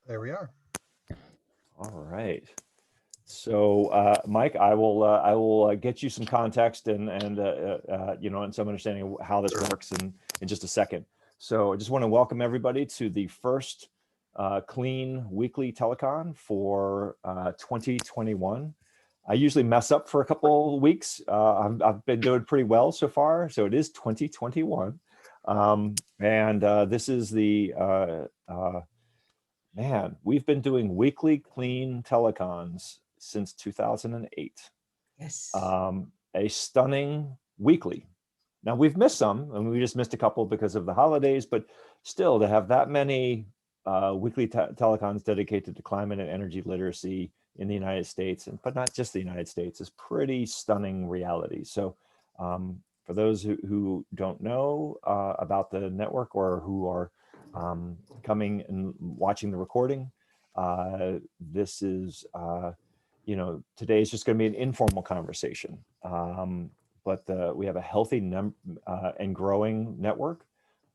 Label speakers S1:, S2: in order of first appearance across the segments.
S1: There we are.
S2: All right. So, Mike, I will get you some context and some understanding of how this works in just a second. So, I just want to welcome everybody to the first clean weekly telecon for 2021. I usually mess up for a couple of weeks. I've been doing pretty well so far. So it is 2021, and this is the man, we've been doing weekly clean telecons since 2008.
S3: Yes.
S2: A stunning weekly. Now we've missed some, and we just missed a couple because of the holidays, but still to have that many weekly telecons dedicated to climate and energy literacy in the United States, but not just the United States, is pretty stunning reality. So for those who don't know about the network or who are coming and watching the recording, this is, today is just going to be an informal conversation. But we have a healthy and growing network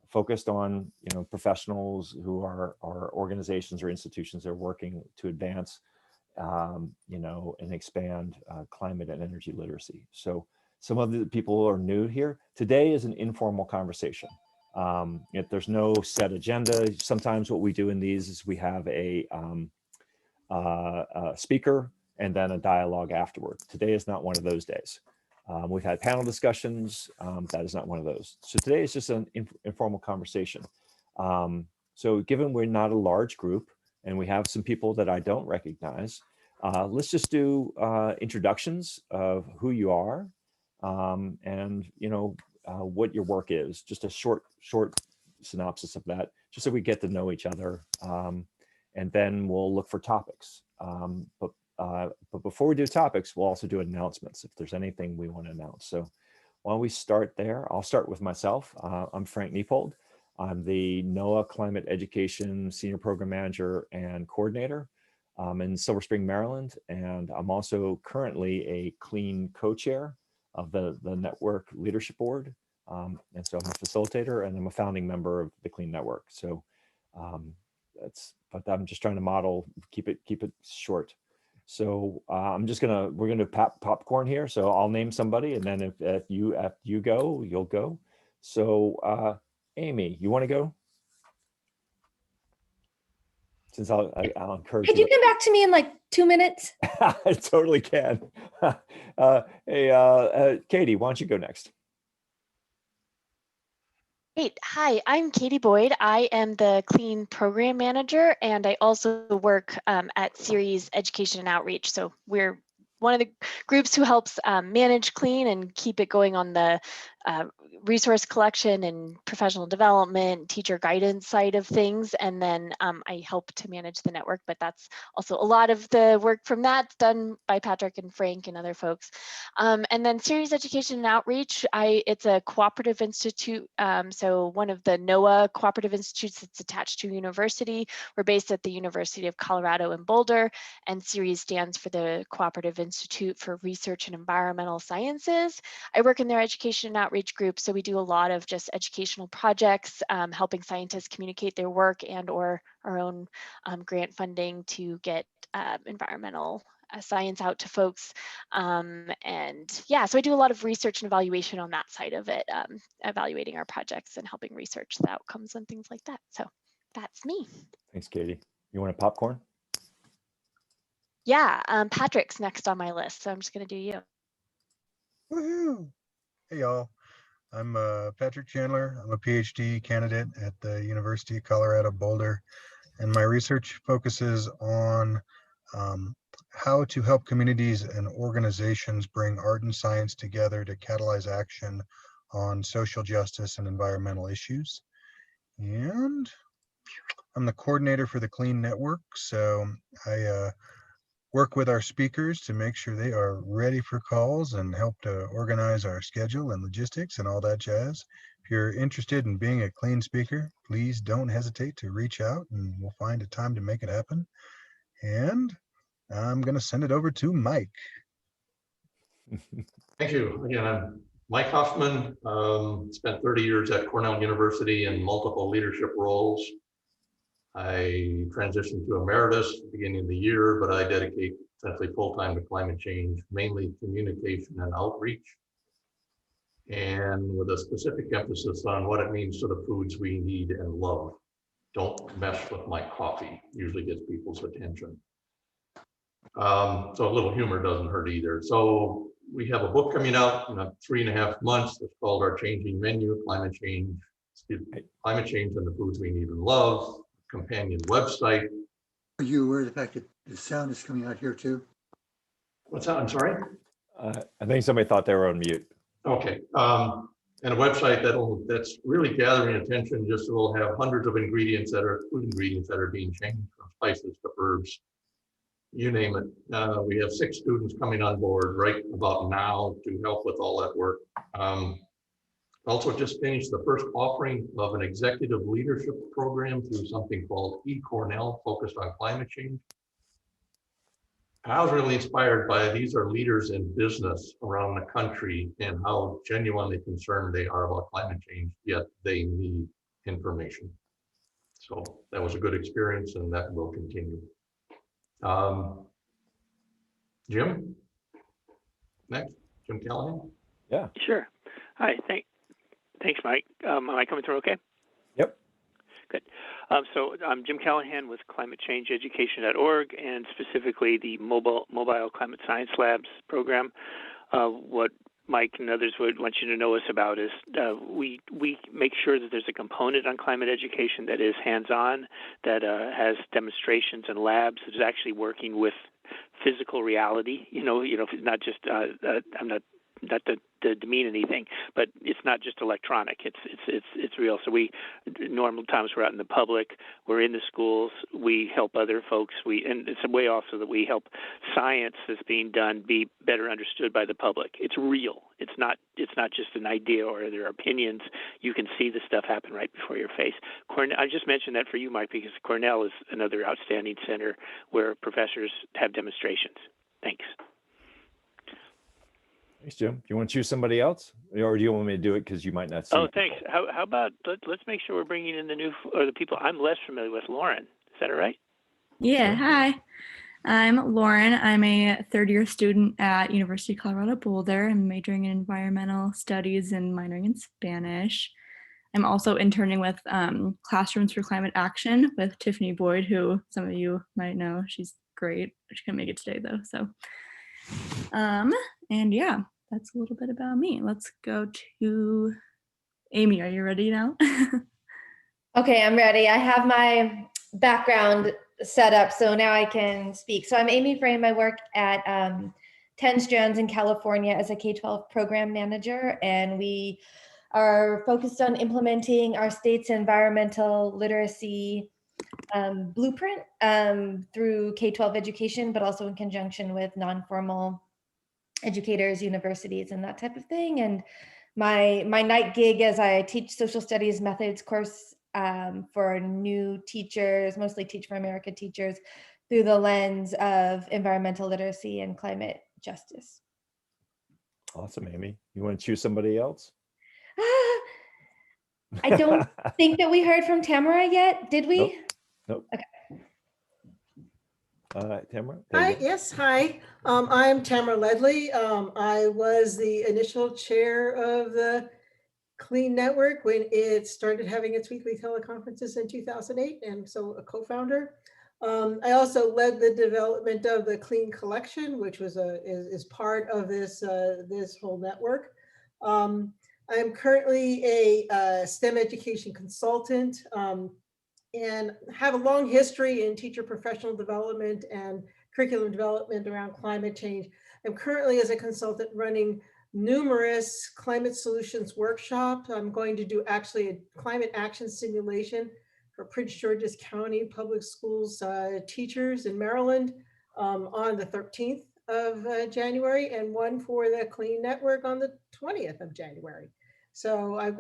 S2: focused on professionals who are organizations or institutions that are working to advance and expand climate and energy literacy. So some of the people are new here. Today is an informal conversation. If there's no set agenda, sometimes what we do in these is we have a speaker and then a dialogue afterward. Today is not one of those days. We've had panel discussions. That is not one of those. So today is just an informal conversation. So given we're not a large group and we have some people that I don't recognize, let's just do introductions of who you are and what your work is. Just a short synopsis of that, just so we get to know each other. And then we'll look for topics. But before we do topics, we'll also do announcements if there's anything we want to announce. So why don't we start there? I'll start with myself. I'm Frank Niepold. I'm the NOAA Climate Education Senior Program Manager and Coordinator in Silver Spring, Maryland. And I'm also currently a CLEAN co-chair of the Network Leadership Board. And so I'm a facilitator and I'm a founding member of the CLEAN Network. So but I'm just trying to model, keep it short. So we're gonna pop popcorn here. So I'll name somebody, and then if you go, you'll go. So Amy, you want to go? Since I'll encourage you.
S3: Could you come back to me in like 2 minutes?
S2: I totally can. Katie, why don't you go next?
S4: Great. Hi, I'm Katie Boyd. I am the CLEAN Program Manager, and I also work at Series Education and Outreach. So we're one of the groups who helps manage CLEAN and keep it going on the resource collection and professional development, teacher guidance side of things. And then I help to manage the network, but that's also a lot of the work from that's done by Patrick and Frank and other folks. And then Series Education and Outreach, it's a cooperative institute. So one of the NOAA cooperative institutes that's attached to a university. We're based at the University of Colorado in Boulder, and Series stands for the Cooperative Institute for Research and Environmental Sciences. I work in their education and outreach group, so we do a lot of just educational projects, helping scientists communicate their work and or our own grant funding to get environmental science out to folks. And yeah, so I do a lot of research and evaluation on that side of it, evaluating our projects and helping research the outcomes and things like that. So that's me.
S2: Thanks, Katie. You want a popcorn?
S4: Yeah, Patrick's next on my list, so I'm just gonna do you.
S1: Woohoo! Hey y'all, I'm Patrick Chandler. I'm a PhD candidate at the University of Colorado Boulder, and my research focuses on how to help communities and organizations bring art and science together to catalyze action on social justice and environmental issues. And I'm the coordinator for the CLEAN Network, so I work with our speakers to make sure they are ready for calls and help to organize our schedule and logistics and all that jazz. If you're interested in being a CLEAN speaker, please don't hesitate to reach out and we'll find a time to make it happen. And I'm going to send it over to Mike.
S5: Thank you. Again, I'm Mike Huffman. Spent 30 years at Cornell University in multiple leadership roles. I transitioned to emeritus at the beginning of the year, but I dedicate essentially full-time to climate change, mainly communication and outreach, and with a specific emphasis on what it means to the foods we need and love. Don't mess with my coffee, usually gets people's attention. So a little humor doesn't hurt either. So we have a book coming out in 3.5 months. It's called Our Changing Menu, Climate Change and the Foods We Need and Love, companion website.
S6: Are you aware of the fact that the sound is coming out here too?
S5: What's that? I'm sorry?
S2: I think somebody thought they were on mute.
S5: Okay. And a website that's really gathering attention. Just will have hundreds of ingredients food ingredients that are being changed from spices to herbs. You name it. We have 6 students coming on board right about now to help with all that work. Also just finished the first offering of an executive leadership program through something called eCornell, focused on climate change. I was really inspired by these are leaders in business around the country and how genuinely concerned they are about climate change, yet they need information. So that was a good experience and that will continue. Jim? Next, Jim Callahan?
S2: Yeah.
S7: Sure. Hi, thanks, Mike. Am I coming through okay?
S2: Yep.
S7: Good. So I'm Jim Callahan with climatechangeeducation.org and specifically the Mobile Climate Science Labs program. What Mike and others would want you to know us about is we make sure that there's a component on climate education that is hands-on, that has demonstrations and labs, that is actually working with physical reality. Not just I'm not to demean anything, but it's not just electronic. It's real. So we normal times we're out in the public, we're in the schools, we help other folks. And it's a way also that we help science that's being done be better understood by the public. It's real. It's not just an idea or their opinions. You can see the stuff happen right before your face. I just mentioned that for you, Mike, because Cornell is another outstanding center where professors have demonstrations. Thanks.
S2: Thanks, Jim. Do you want to choose somebody else, or do you want me to do it because you might not see?
S7: Oh, thanks. How about let's make sure we're bringing in the people I'm less familiar with. Lauren, is that all right?
S3: Yeah, hi. I'm Lauren. I'm a third-year student at University of Colorado Boulder. I'm majoring in environmental studies and minoring in Spanish. I'm also interning with Classrooms for Climate Action with Tiffany Boyd, who some of you might know. She's great. She couldn't make it today though. So, and yeah, that's a little bit about me. Let's go to Amy. Are you ready now?
S8: Okay, I'm ready. I have my background set up, so now I can speak. So I'm Amy Frame. I work at 10 Strands in California as a K-12 program manager, and we are focused on implementing our state's environmental literacy blueprint through K-12 education, but also in conjunction with non-formal educators, universities, and that type of thing. And my night gig as I teach social studies methods course for new teachers, mostly Teach for America teachers, through the lens of environmental literacy and climate justice.
S2: Awesome, Amy. You want to choose somebody else?
S8: I don't think that we heard from Tamara yet, did we?
S2: Nope.
S8: Okay.
S2: Tamara?
S9: Hi, yes, hi. I'm Tamara Ledley. I was the initial chair of the Clean Network when it started having its weekly teleconferences in 2008, and so a co-founder. I also led the development of the Clean Collection, which was is part of this this whole network. I'm currently a STEM education consultant and have a long history in teacher professional development and curriculum development around climate change. I'm currently, as a consultant, running numerous climate solutions workshops. I'm going to do actually a climate action simulation for Prince George's County Public Schools teachers in Maryland on the 13th of January, and one for the Clean Network on the 20th of January. So I've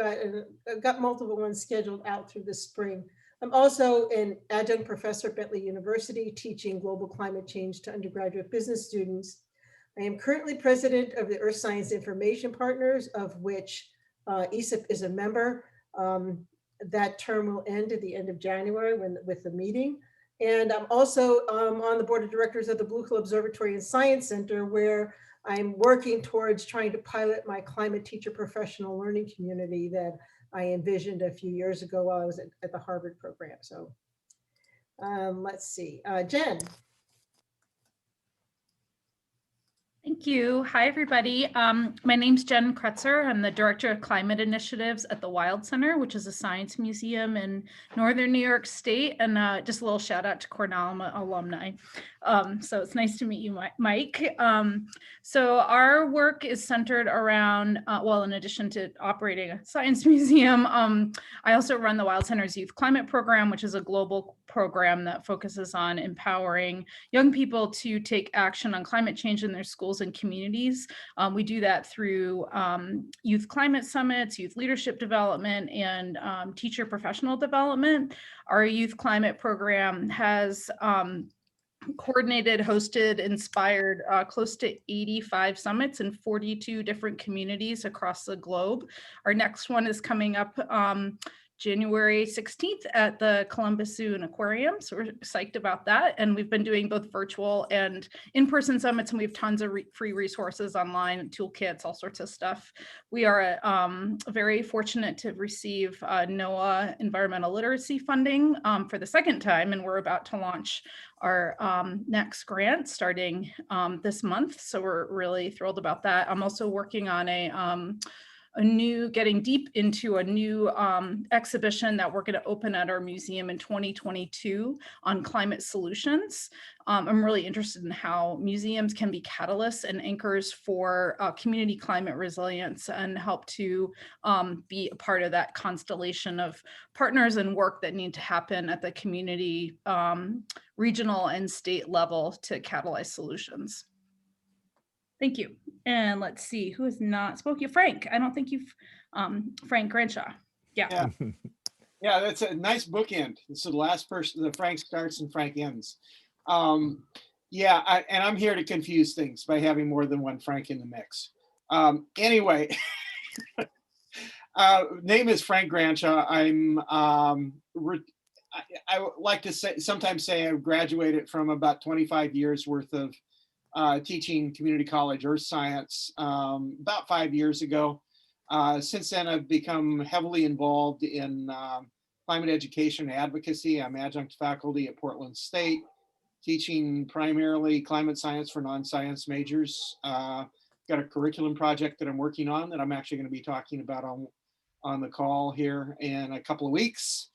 S9: got multiple ones scheduled out through the spring. I'm also an adjunct professor at Bentley University teaching global climate change to undergraduate business students. I am currently president of the Earth Science Information Partners, of which ESIP is a member. that term will end at the end of January with the meeting. And I'm also on the board of directors of the Blue Hill Observatory and Science Center, where I'm working towards trying to pilot my climate teacher professional learning community that I envisioned a few years ago while I was at the Harvard program. So let's see, Jen.
S10: Thank you. Hi, everybody. My name's Jen Kretzer. I'm the Director of Climate Initiatives at the Wild Center, which is a science museum in Northern New York State. And just a little shout out to Cornell alumni. So it's nice to meet you, Mike. So our work is centered around, well, in addition to operating a science museum, I also run the Wild Center's Youth Climate Program, which is a global program that focuses on empowering young people to take action on climate change in their schools and communities. We do that through youth climate summits, youth leadership development, and teacher professional development. Our youth climate program has coordinated, hosted, inspired close to 85 summits in 42 different communities across the globe. Our next one is coming up January 16th at the Columbus Zoo and Aquarium. So we're psyched about that. And we've been doing both virtual and in-person summits, and we have tons of free resources online, toolkits, all sorts of stuff. We are very fortunate to receive NOAA environmental literacy funding for the second time, and we're about to launch our next grant starting this month. So we're really thrilled about that. I'm also working on getting deep into a new exhibition that we're going to open at our museum in 2022 on climate solutions. I'm really interested in how museums can be catalysts and anchors for community climate resilience and help to be a part of that constellation of partners and work that need to happen at the community, regional and state level to catalyze solutions. Thank you. And let's see, who has not spoken? Frank, I don't think you've, Frank Granshaw. Yeah.
S11: Yeah, that's a nice bookend. So the last person, the Frank starts and Frank ends. Yeah, and I'm here to confuse things by having more than one Frank in the mix. Anyway, name is Frank Granshaw. I like to sometimes say I've graduated from about 25 years worth of teaching community college earth science about 5 years ago. Since then, I've become heavily involved in climate education and advocacy. I'm adjunct faculty at Portland State, teaching primarily climate science for non-science majors. Got a curriculum project that I'm working on that I'm actually going to be talking about on the call here in a couple of weeks.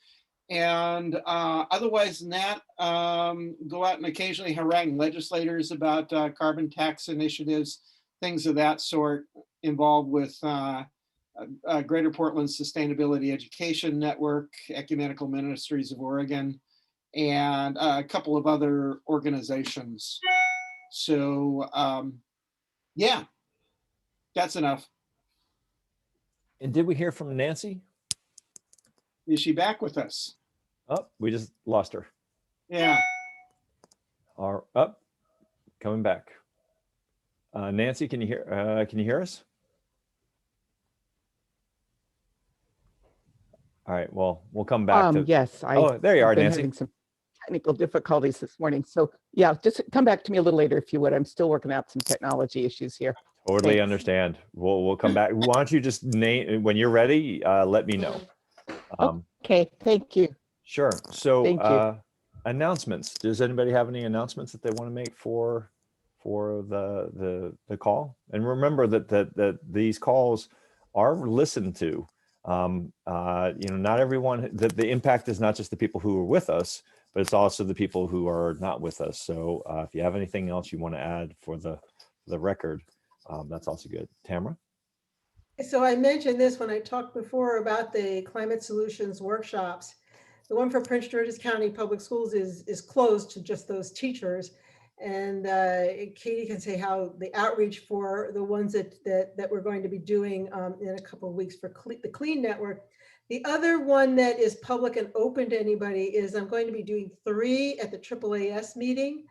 S11: And otherwise than that, go out and occasionally harangue legislators about carbon tax initiatives, things of that sort, involved with Greater Portland Sustainability Education Network, Ecumenical Ministries of Oregon, and a couple of other organizations. So yeah, that's enough.
S2: And did we hear from Nancy?
S11: Is she back with us?
S2: Oh, we just lost her.
S11: Yeah.
S2: Coming back. Nancy, can you hear us? All right, well, we'll come back to.
S12: Yes.
S2: There you are,
S12: been
S2: Nancy.
S12: Having some technical difficulties this morning. So yeah, just come back to me a little later if you would. I'm still working out some technology issues here.
S2: Totally
S12: Thanks.
S2: Understand. We'll come back. Why don't you just name, when you're ready, let me know.
S12: Okay, thank you.
S2: Sure. So
S12: Thank you.
S2: Announcements. Does anybody have any announcements that they want to make for the call? And remember that these calls are listened to. Not everyone, the impact is not just the people who are with us, but it's also the people who are not with us. So if you have anything else you want to add for the record, that's also good. Tamara?
S9: So I mentioned this when I talked before about the climate solutions workshops. The one for Prince George's County Public Schools is closed to just those teachers. And Katie can say how the outreach for the ones that we're going to be doing in a couple of weeks for the Clean Network. The other one that is public and open to anybody is I'm going to be doing 3 at the AAAS meeting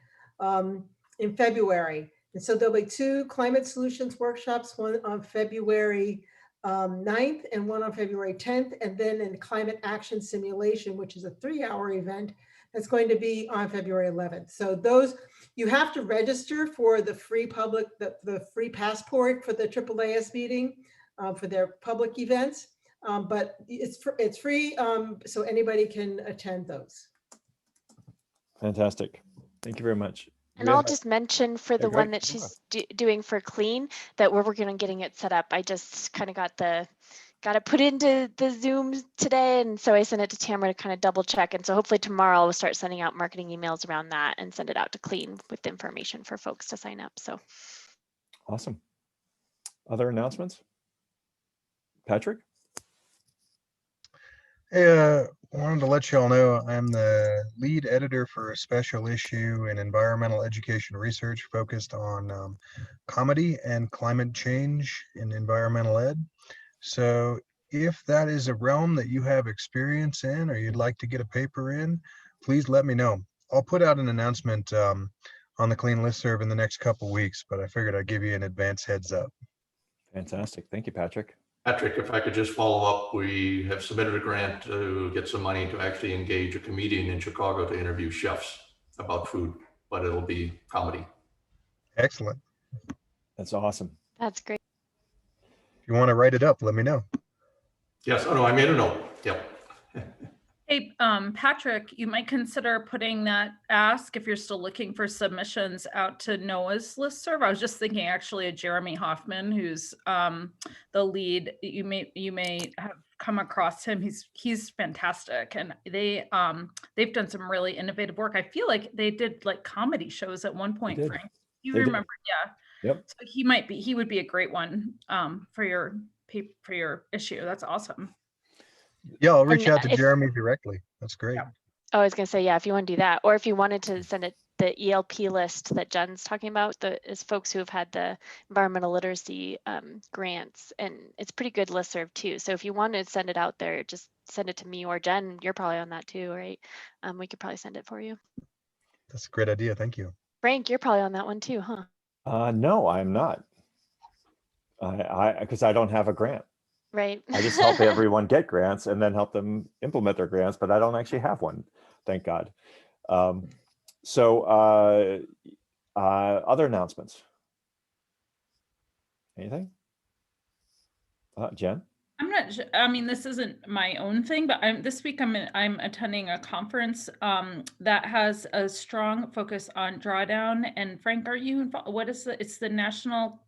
S9: in February. And so there'll be 2 climate solutions workshops, one on February 9th and one on February 10th, and then a climate action simulation, which is a 3-hour event that's going to be on February 11th. So those, you have to register for the free public, the free passport for the AAAS meeting for their public events, but it's free, so anybody can attend those.
S2: Fantastic. Thank you very much.
S4: And I'll just mention for the
S2: go
S4: one
S2: ahead.
S4: that she's doing for clean that we're working on getting it set up. I just kind of got it put into the Zoom today, and so I sent it to Tamara to kind of double check. And so hopefully tomorrow we'll start sending out marketing emails around that and send it out to clean with the information for folks to sign up. So
S2: Awesome. Other announcements? Patrick?
S1: Hey, wanted to let you all know I'm the lead editor for a special issue in environmental education research focused on comedy and climate change in environmental ed. So if that is a realm that you have experience in or you'd like to get a paper in, please let me know. I'll put out an announcement on the Clean Listserv in the next couple weeks, but I figured I'd give you an advance heads up.
S2: Fantastic. Thank you, Patrick.
S5: Patrick, if I could just follow up, we have submitted a grant to get some money to actually engage a comedian in Chicago to interview chefs about food, but it'll be comedy.
S1: Excellent.
S2: That's awesome.
S4: that's great.
S1: If you want to write it up, let me know.
S5: Yes, oh no, I made a note. Yep.
S10: Hey, Patrick, you might consider putting that ask if you're still looking for submissions out to Noah's listserv. I was just thinking actually of Jeremy Hoffman, who's the lead. You may have come across him. He's fantastic, and they've done some really innovative work. I feel like they did like comedy shows at one point. Frank, you remember? Yeah.
S2: Yep.
S10: So he would be a great one for your issue. That's awesome.
S1: Yeah, I'll reach
S4: And
S1: out to Jeremy directly. That's great.
S4: Oh, I was gonna say, yeah, if you want to do that, or if you wanted to send it the ELP list that Jen's talking about, is folks who have had the environmental literacy grants, and it's pretty good listserv too. So if you want to send it out there, just send it to me or Jen. You're probably on that too, right? We could probably send it for you.
S1: That's a great idea. Thank you.
S4: Frank, you're probably on that one too, huh?
S2: No, I'm not. Because I don't have a grant.
S4: Right.
S2: I just help everyone get grants and then help them implement their grants, but I don't actually have one, thank God. Other announcements? Anything? Jen?
S10: I'm not sure. I mean, this isn't my own thing, but this week I'm attending a conference that has a strong focus on drawdown. And Frank, are you involved? What is it's the national?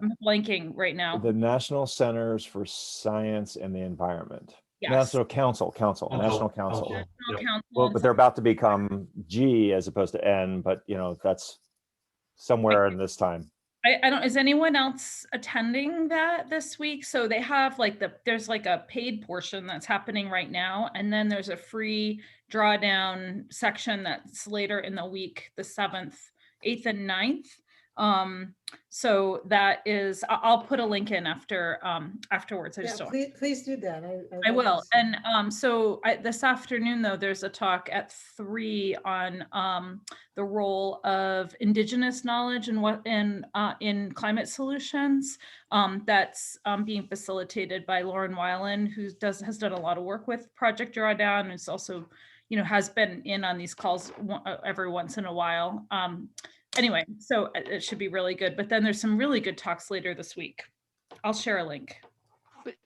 S10: I'm blanking right now.
S2: The National Centers for Science and the Environment.
S10: Yes.
S2: National Council.
S10: National Council.
S2: Well, but they're about to become G as opposed to N, but that's somewhere in this time.
S10: I don't, is anyone else attending that this week? So they have there's like a paid portion that's happening right now. And then there's a free drawdown section that's later in the week, the 7th, 8th and 9th. So that is, I'll put a link in afterwards. I just don't.
S9: Please do that.
S10: I will. And this afternoon though, there's a talk at 3 on the role of Indigenous knowledge and in climate solutions. That's being facilitated by Lauren Weiland, who has done a lot of work with Project Drawdown, and is also, has been in on these calls every once in a while. Anyway, so it should be really good. But then there's some really good talks later this week. I'll share a link.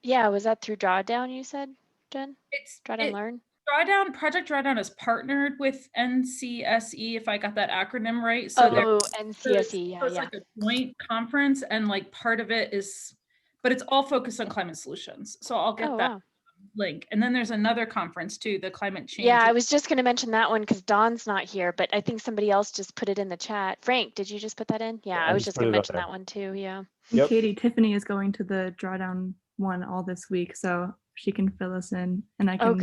S4: Yeah, was that through Drawdown, you said, Jen?
S10: It's
S4: Drawdown Learn?
S10: Project Drawdown is partnered with NCSE, if I got that acronym right. So
S4: NCSE, yeah.
S10: It's like a joint conference, and like part of it is, but it's all focused on climate solutions. So I'll get that link. And then there's another conference too, the climate change.
S4: Yeah, I was just going to mention that one because Dawn's not here, but I think somebody else just put it in the chat. Frank, did you just put that in? Yeah, I was just going to mention that one too. Yeah.
S3: Yep. Katie, Tiffany is going to the drawdown one all this week, so she can fill us in, and I can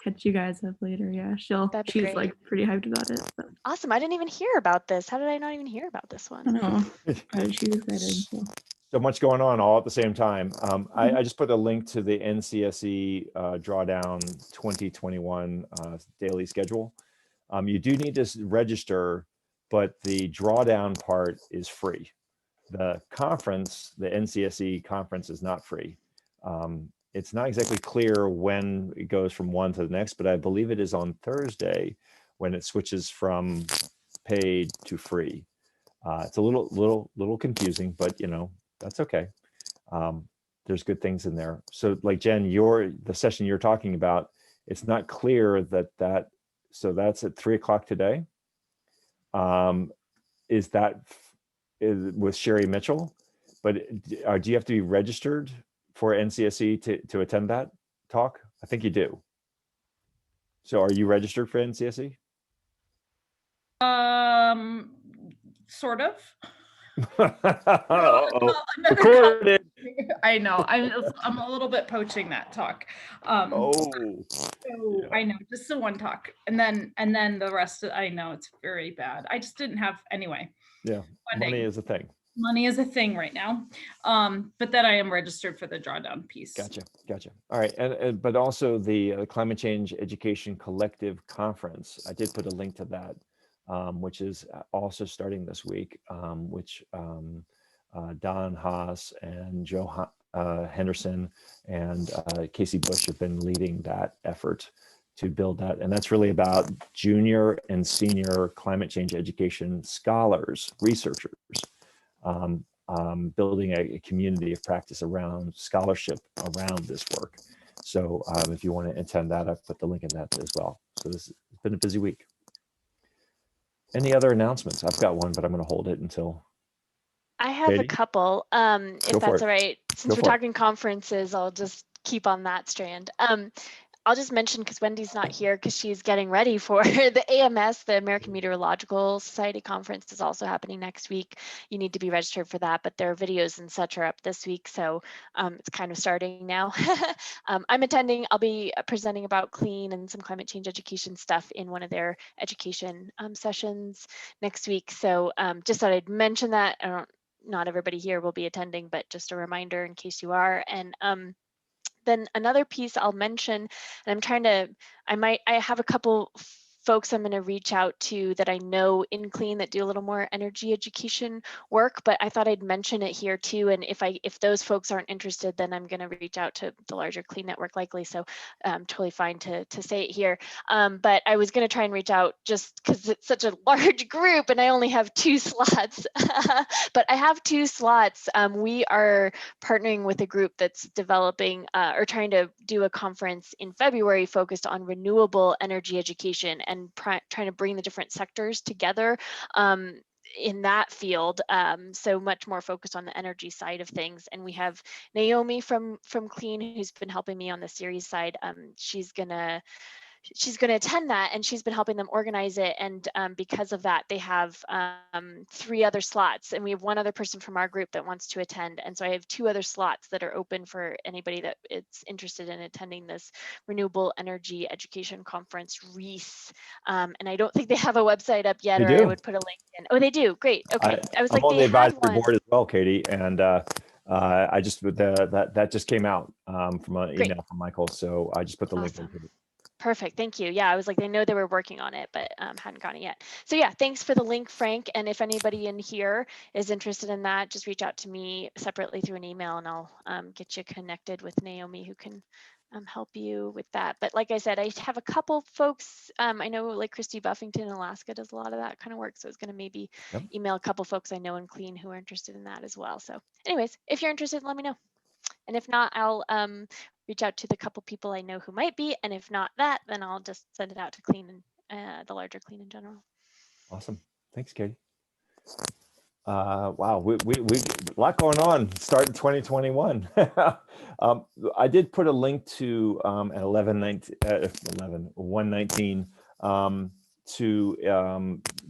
S3: catch you guys up later. Yeah, she's great. Like pretty hyped about it. So.
S4: Awesome. I didn't even hear about this. How did I not even hear about this one?
S3: I know. She's excited.
S2: So much going on all at the same time. I just put a link to the NCSE Drawdown 2021 daily schedule. You do need to register, but the drawdown part is free. the conference, the NCSE conference, is not free. It's not exactly clear when it goes from one to the next, but I believe it is on Thursday when it switches from paid to free. It's a little confusing, but that's okay. There's good things in there. So like Jen, the session you're talking about, it's not clear so that's at 3 o'clock today. Is that with Sherry Mitchell? But do you have to be registered for NCSE to attend that talk? I think you do. So are you registered for NCSE?
S10: Sort of.
S2: Recorded.
S10: I know. I'm a little bit poaching that talk. So
S2: Yeah.
S10: I know, just the one talk, and then the rest. I know it's very bad. I just didn't have anyway.
S2: Yeah,
S10: funding.
S2: money is a thing.
S10: Money is a thing right now, but then I am registered for the drawdown piece.
S2: Gotcha. All right, and but also the Climate Change Education Collective Conference. I did put a link to that, which is also starting this week, which Don Haas and Joe Henderson and Casey Bush have been leading that effort to build that. And that's really about junior and senior climate change education scholars, researchers, building a community of practice around scholarship around this work. So if you want to attend that, I've put the link in that as well. So this has been a busy week. Any other announcements? I've got one, but I'm going to hold it until.
S4: I have
S2: Katie?
S4: a couple, if that's all right. Since we're
S2: for it.
S4: talking conferences, I'll just keep on that strand. I'll just mention, because Wendy's not here because she's getting ready for the AMS, the American Meteorological Society conference, is also happening next week. You need to be registered for that, but their videos and such are up this week, so it's kind of starting now. I'm attending. I'll be presenting about clean and some climate change education stuff in one of their education sessions next week. So just thought I'd mention that. Not everybody here will be attending, but just a reminder in case you are. And then another piece I'll mention, and I'm trying to, I have a couple folks I'm going to reach out to that I know in clean that do a little more energy education work, but I thought I'd mention it here too. And if those folks aren't interested, then I'm going to reach out to the larger clean network likely. So totally fine to say it here. But I was going to try and reach out just because it's such a large group and I only have 2 slots, but I have 2 slots. We are partnering with a group that's developing or trying to do a conference in February focused on renewable energy education and trying to bring the different sectors together in that field. So much more focused on the energy side of things. And we have Naomi from Clean, who's been helping me on the series side. She's gonna attend that, and she's been helping them organize it. And because of that, they have 3 other slots, and we have 1 other person from our group that wants to attend. And so I have 2 other slots that are open for anybody that is interested in attending this Renewable Energy Education Conference, REES. And I don't think they have a website up yet,
S2: They
S4: or
S2: do.
S4: I would put a link in. Oh, they do. Great. Okay. I was
S2: I'm
S4: like,
S2: on
S4: they
S2: the
S4: had
S2: advisory
S4: one.
S2: board as well, Katie, and I just that just came out from an
S4: Great.
S2: email from Michael, so I just put the link
S4: Awesome.
S2: into it.
S4: Perfect. Thank you. Yeah, I was like, I know they were working on it, but hadn't gotten it yet. So yeah, thanks for the link, Frank. And if anybody in here is interested in that, just reach out to me separately through an email, and I'll get you connected with Naomi, who can help you with that. But like I said, I have a couple folks. I know like Christy Buffington in Alaska does a lot of that kind of work. So I was going to maybe email a couple folks I know in Clean who are interested in that as well. So anyways, if you're interested, let me know. And if not, I'll reach out to the couple people I know who might be. And if not that, then I'll just send it out to Clean and the larger Clean in general.
S2: Awesome. Thanks, Katie. Wow, we a lot going on. Start in 2021. I did put a link to at 119 to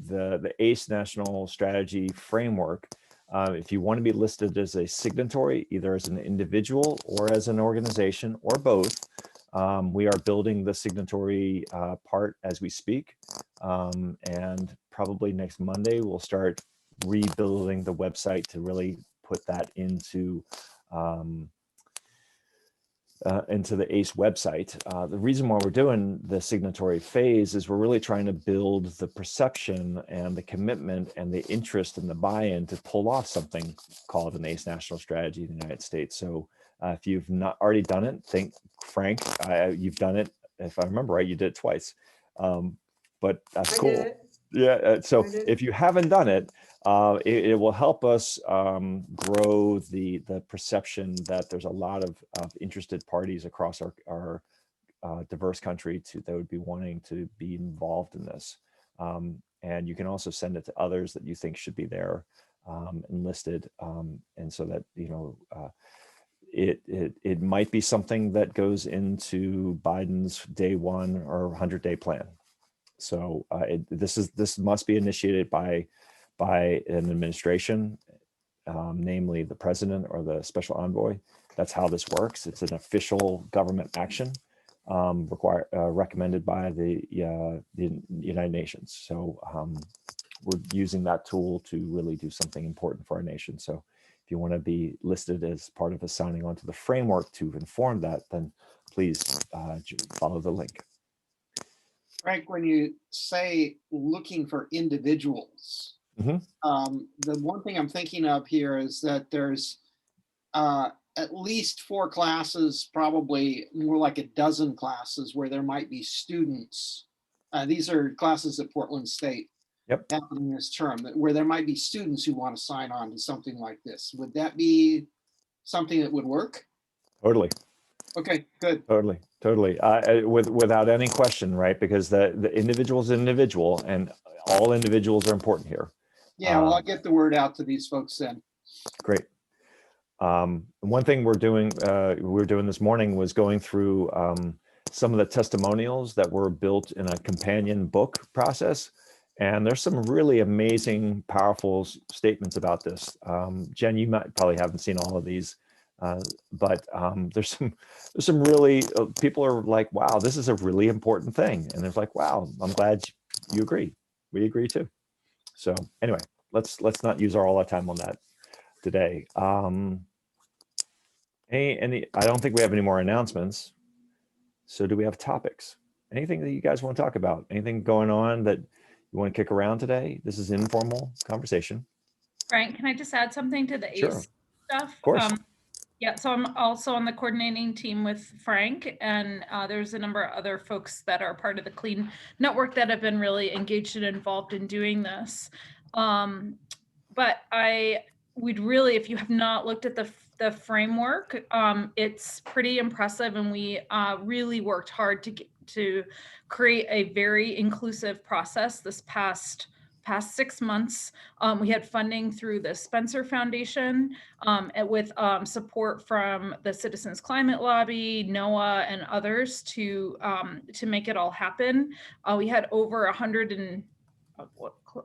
S2: the ACE National Strategy Framework. If you want to be listed as a signatory, either as an individual or as an organization or both, we are building the signatory part as we speak. And probably next Monday, we'll start rebuilding the website to really put that into into the ACE website. The reason why we're doing the signatory phase is we're really trying to build the perception and the commitment and the interest and the buy-in to pull off something called an ACE national strategy in the United States. So if you've not already done it, think Frank, you've done it. If I remember right, you did it twice, but that's cool. Yeah. So if you haven't done it, it will help us grow the perception that there's a lot of interested parties across our diverse country that would be wanting to be involved in this. And you can also send it to others that you think should be there and listed. And so that, it might be something that goes into Biden's day one or 100-day plan. So this must be initiated by an administration, namely the president or the special envoy. That's how this works. It's an official government action recommended by the United Nations. So we're using that tool to really do something important for our nation. So if you want to be listed as part of us signing onto the framework to inform that, then please follow the link.
S11: Frank, when you say looking for individuals, the one thing I'm thinking of here is that there's at least 4 classes, probably more like a dozen classes where there might be students. These are classes at Portland State happening this term, where there might be students who want to sign on to something like this. Would that be something that would work?
S2: Totally.
S11: Okay, good.
S2: Totally. Without any question, right? Because the individual is an individual, and all individuals are important here.
S11: Yeah, well, I'll get the word out to these folks then.
S2: Great. One thing we were doing this morning was going through some of the testimonials that were built in a companion book process. And there's some really amazing, powerful statements about this. Jen, you probably haven't seen all of these. But there's some really people are like, wow, this is a really important thing. And they're like, wow, I'm glad you agree. We agree too. So anyway, let's not use all our time on that today. I don't think we have any more announcements. So do we have topics? Anything that you guys want to talk about? Anything going on that you want to kick around today? This is informal conversation.
S10: Frank, can I just add something to the ACE stuff?
S2: Of course.
S10: Yeah, so I'm also on the coordinating team with Frank, and there's a number of other folks that are part of the Clean Network that have been really engaged and involved in doing this. But we'd really, if you have not looked at the framework, it's pretty impressive, and we really worked hard to create a very inclusive process this past 6 months. We had funding through the Spencer Foundation with support from the Citizens Climate Lobby, NOAA, and others to make it all happen. We had over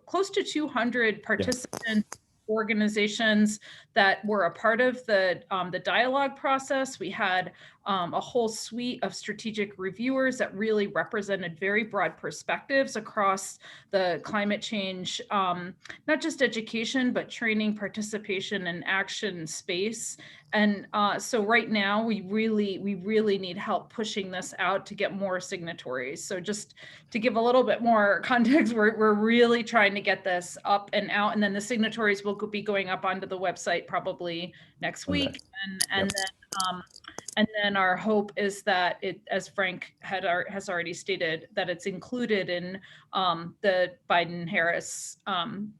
S10: close to 200 participants, organizations that were a part of the dialogue process. We had a whole suite of strategic reviewers that really represented very broad perspectives across the climate change, not just education, but training, participation, and action space. And so right now, we really need help pushing this out to get more signatories. So just to give a little bit more context, we're really trying to get this up and out, and then the signatories will be going up onto the website probably next week, and then our hope is that it, as Frank has already stated, that it's included in the Biden-Harris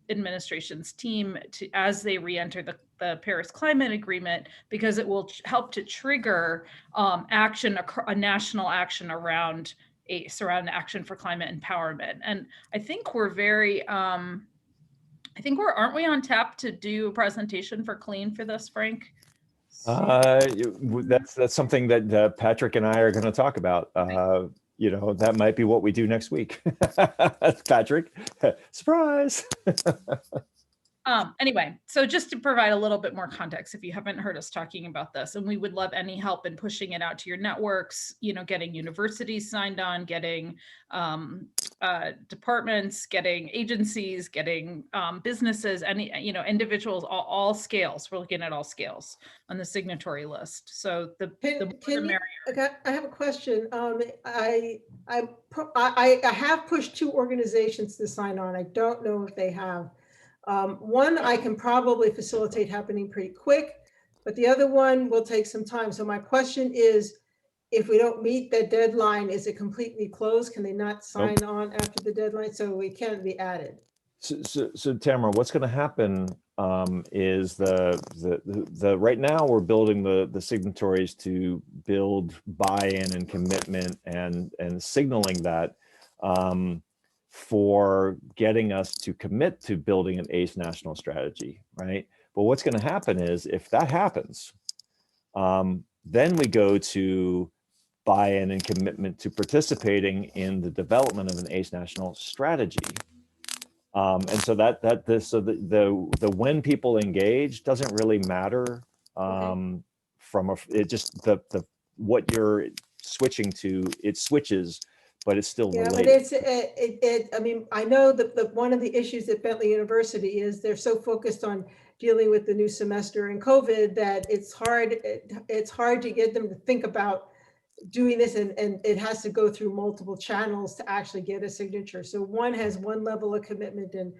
S10: administration's team as they re-enter the Paris Climate Agreement, because it will help to trigger action, a national action around action for climate empowerment. And I think we're aren't we on tap to do a presentation for Clean for this, Frank?
S2: That's something that Patrick and I are going to talk about. That might be what we do next week. Patrick, surprise.
S10: Anyway, so just to provide a little bit more context, if you haven't heard us talking about this, and we would love any help in pushing it out to your networks, getting universities signed on, getting departments, getting agencies, getting businesses, any, individuals, all scales. We're looking at all scales on the signatory list. So the more the merrier.
S9: Okay, I have a question. I have pushed 2 organizations to sign on. I don't know if they have. One I can probably facilitate happening pretty quick, but the other one will take some time. So my question is, if we don't meet that deadline, is it completely closed? Can they not sign on after the deadline? So we can't be added.
S2: So Tamara, what's going to happen is the right now we're building the signatories to build buy-in and commitment and signaling that for getting us to commit to building an ACE national strategy, right? But what's going to happen is if that happens, then we go to buy-in and commitment to participating in the development of an ACE national strategy. And so the when people engage doesn't really matter what you're switching to, it switches, but it's still related.
S9: But I mean, I know that one of the issues at Bentley University is they're so focused on dealing with the new semester and COVID that it's hard to get them to think about doing this, and it has to go through multiple channels to actually get a signature. So one has one level of commitment, and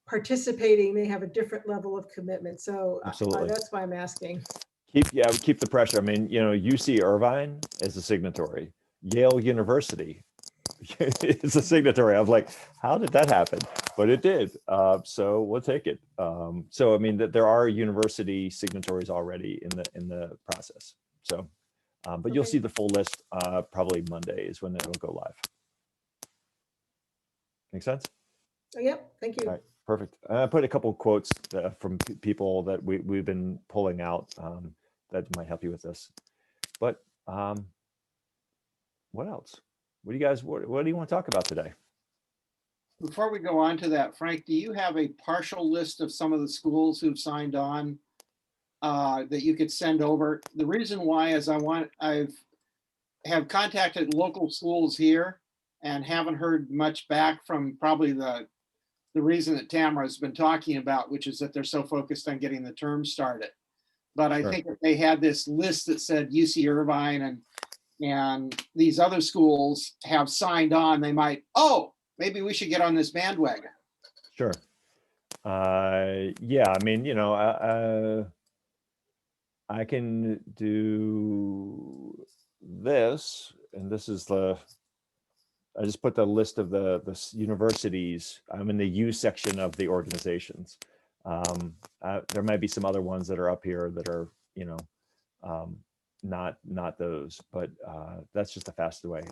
S9: participating may have a different level of commitment. So
S2: absolutely,
S9: that's why I'm asking.
S2: Keep the pressure. I mean, UC Irvine is a signatory. Yale University is a signatory. I'm like, how did that happen? But it did. So we'll take it. So I mean, there are university signatories already in the process. So. But you'll see the full list probably Monday is when it'll go live. Make sense?
S9: Yep, thank you.
S2: All right, perfect. I put a couple of quotes from people that we've been pulling out that might help you with this. But what else? What do you want to talk about today?
S11: Before we go on to that, Frank, do you have a partial list of some of the schools who've signed on that you could send over? The reason why is I have contacted local schools here and haven't heard much back from probably the reason that Tamara's been talking about, which is that they're so focused on getting the term started. But I think if they had this list that said UC Irvine and these other schools have signed on, they might, maybe we should get on this bandwagon.
S2: Sure. Yeah, I mean, I can do this, and this is I just put the list of the universities. I'm in the U section of the organizations. There might be some other ones that are up here that are, not those, but that's just the fastest way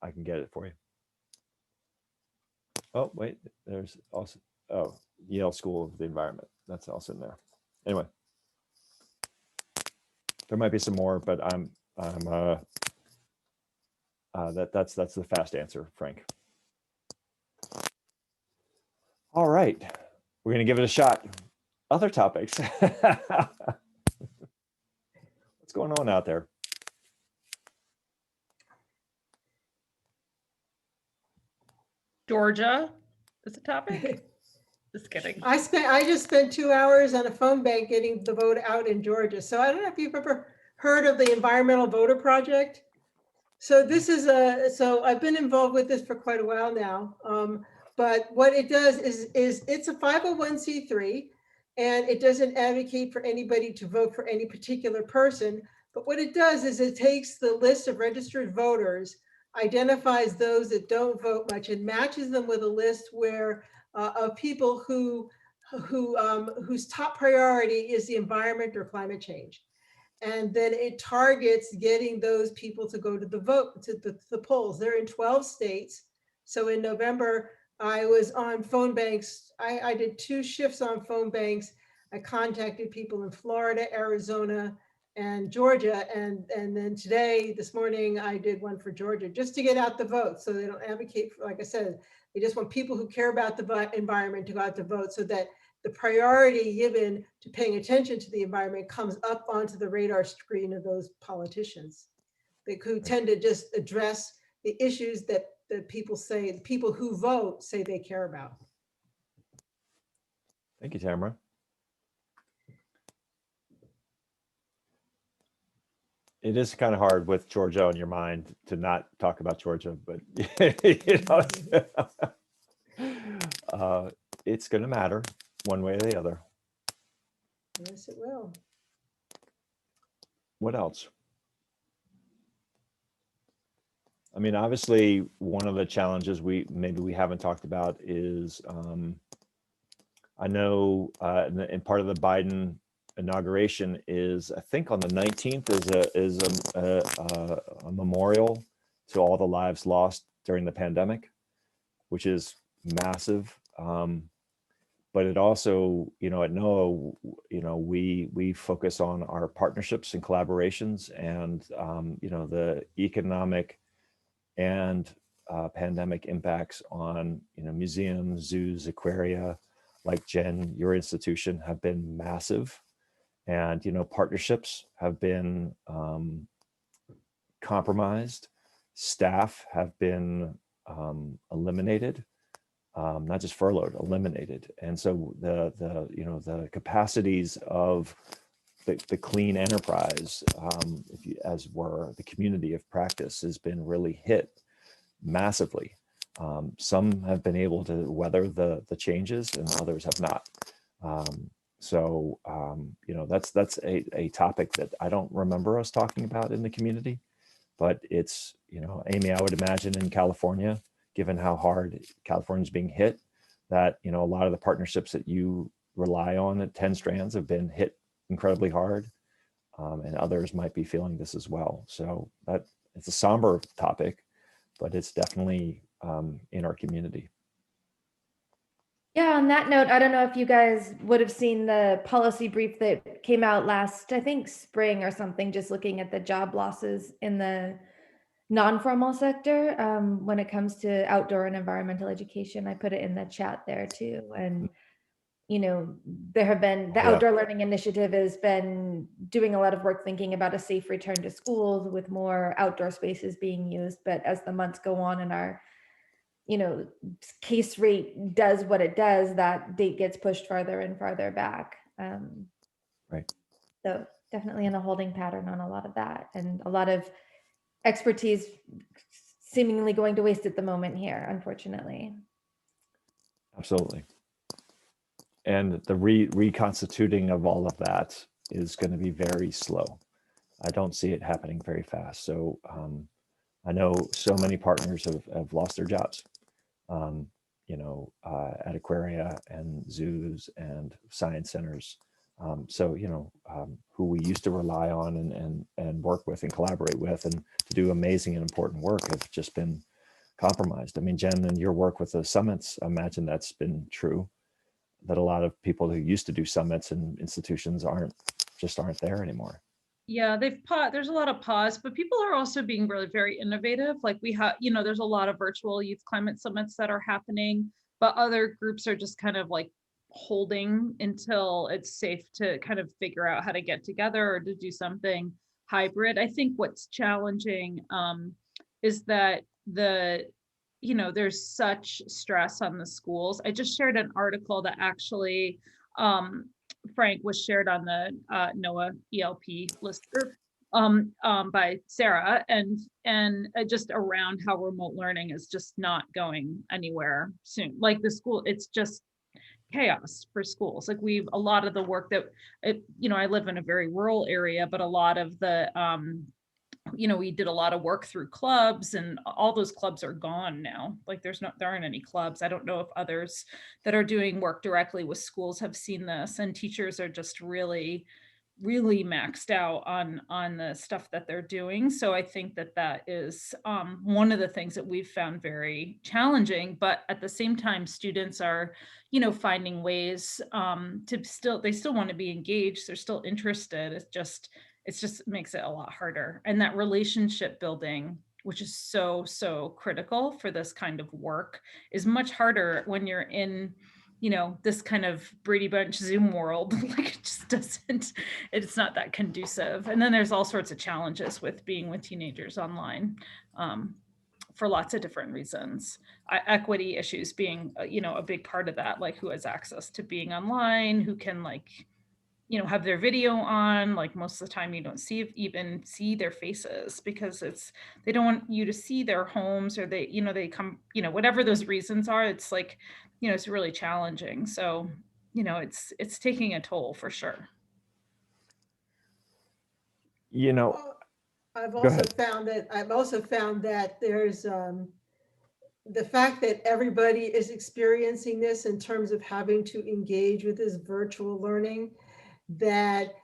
S2: I can get it for you. Oh, wait, there's also, Yale School of the Environment. That's also in there. Anyway. There might be some more, but that's the fast answer, Frank. All right, we're gonna give it a shot. Other topics. What's going on out there?
S10: Georgia is a topic. Just kidding.
S9: I just spent 2 hours on a phone bank getting the vote out in Georgia. So I don't know if you've ever heard of the Environmental Voter Project. So this is so I've been involved with this for quite a while now. But what it does is it's a 501c3, and it doesn't advocate for anybody to vote for any particular person. But what it does is it takes the list of registered voters, identifies those that don't vote much, and matches them with a list where of people whose top priority is the environment or climate change. And then it targets getting those people to go to the vote, to the polls. They're in 12 states. So in November, I was on phone banks. I did 2 shifts on phone banks. I contacted people in Florida, Arizona, and Georgia. And then this morning, I did one for Georgia just to get out the vote. So they don't advocate for, like I said, they just want people who care about the environment to go out to vote, so that the priority given to paying attention to the environment comes up onto the radar screen of those politicians who tend to just address the issues that that people say, the people who vote say they care about.
S2: Thank you, Tamara. It is kind of hard with Georgia on your mind to not talk about Georgia, but it's going to matter one way or the other.
S9: Yes, it will.
S2: What else? I mean, obviously, one of the challenges we haven't talked about is I know and part of the Biden inauguration is, I think on the 19th is a memorial to all the lives lost during the pandemic, which is massive. But it also, at NOAA, we focus on our partnerships and collaborations, and the economic and pandemic impacts on museums, zoos, aquaria, like Jen, your institution, have been massive. And partnerships have been compromised. Staff have been eliminated, not just furloughed, eliminated. And so the capacities of the clean enterprise, as were the community of practice, has been really hit massively. Some have been able to weather the changes, and others have not. So that's a topic that I don't remember us talking about in the community, but it's, Amy, I would imagine in California, given how hard California is being hit, that, a lot of the partnerships that you rely on at 10 Strands have been hit incredibly hard, and others might be feeling this as well. So that it's a somber topic, but it's definitely in our community.
S8: Yeah, on that note, I don't know if you guys would have seen the policy brief that came out last, I think, spring or something, just looking at the job losses in the non-formal sector when it comes to outdoor and environmental education. I put it in the chat there too. And, there have been, the Outdoor Learning Initiative has been doing a lot of work thinking about a safe return to schools with more outdoor spaces being used. But as the months go on and our case rate does what it does, that date gets pushed farther and farther back.
S2: Right.
S8: So definitely in a holding pattern on a lot of that, and a lot of expertise seemingly going to waste at the moment here, unfortunately.
S2: Absolutely. And the reconstituting of all of that is going to be very slow. I don't see it happening very fast. So I know so many partners have lost their jobs, at aquaria and zoos and science centers. Who we used to rely on and work with and collaborate with and to do amazing and important work have just been compromised. I mean, Jen, in your work with the summits, I imagine that's been true, that a lot of people who used to do summits and institutions aren't there anymore.
S10: Yeah, there's a lot of pause, but people are also being really very innovative. Like we have, there's a lot of virtual youth climate summits that are happening, but other groups are just kind of like holding until it's safe to kind of figure out how to get together or to do something hybrid. I think what's challenging is that there's such stress on the schools. I just shared an article that actually Frank was shared on the NOAA ELP list group by Sarah, and just around how remote learning is just not going anywhere soon. Like the school, it's just chaos for schools. Like a lot of the work that, I live in a very rural area, but a lot of the we did a lot of work through clubs, and all those clubs are gone now. Like there aren't any clubs. I don't know if others that are doing work directly with schools have seen this, and teachers are just really maxed out on the stuff that they're doing. So I think that is one of the things that we've found very challenging, but at the same time, students are, finding ways they still want to be engaged. They're still interested. It just makes it a lot harder. And that relationship building, which is so critical for this kind of work, is much harder when you're in, this kind of Brady Bunch Zoom world. Like it's not that conducive. And then there's all sorts of challenges with being with teenagers online. for lots of different reasons. Equity issues being, a big part of that, like who has access to being online, who can have their video on. Like most of the time you don't even see their faces because they don't want you to see their homes, or they come, whatever those reasons are. It's like, it's really challenging. So, it's taking a toll for sure.
S9: Well, I've
S2: Go
S9: also
S2: ahead.
S9: found that there's the fact that everybody is experiencing this in terms of having to engage with this virtual learning, that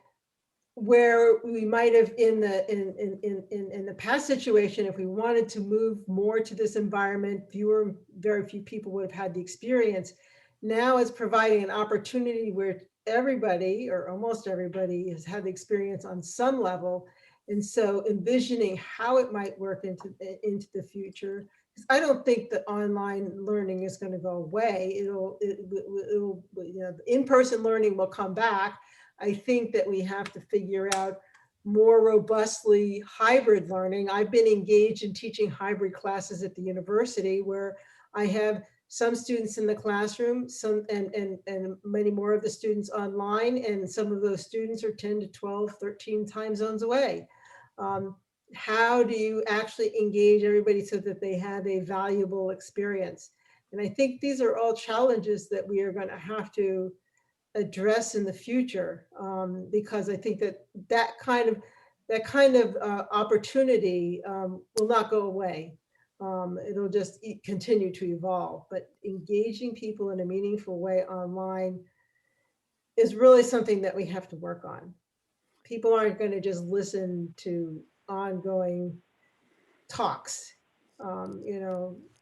S9: where we might have in the past situation, if we wanted to move more to this environment, very few people would have had the experience. Now it's providing an opportunity where everybody, or almost everybody, has had the experience on some level. And so envisioning how it might work into the future, because I don't think that online learning is going to go away. It'll in-person learning will come back. I think that we have to figure out more robustly hybrid learning. I've been engaged in teaching hybrid classes at the university, where I have some students in the classroom, and many more of the students online, and some of those students are 10 to 12, 13 time zones away. How do you actually engage everybody so that they have a valuable experience? And I think these are all challenges that we are going to have to address in the future, because I think that kind of opportunity will not go away. It'll just continue to evolve. But engaging people in a meaningful way online is really something that we have to work on. People aren't going to just listen to ongoing talks. They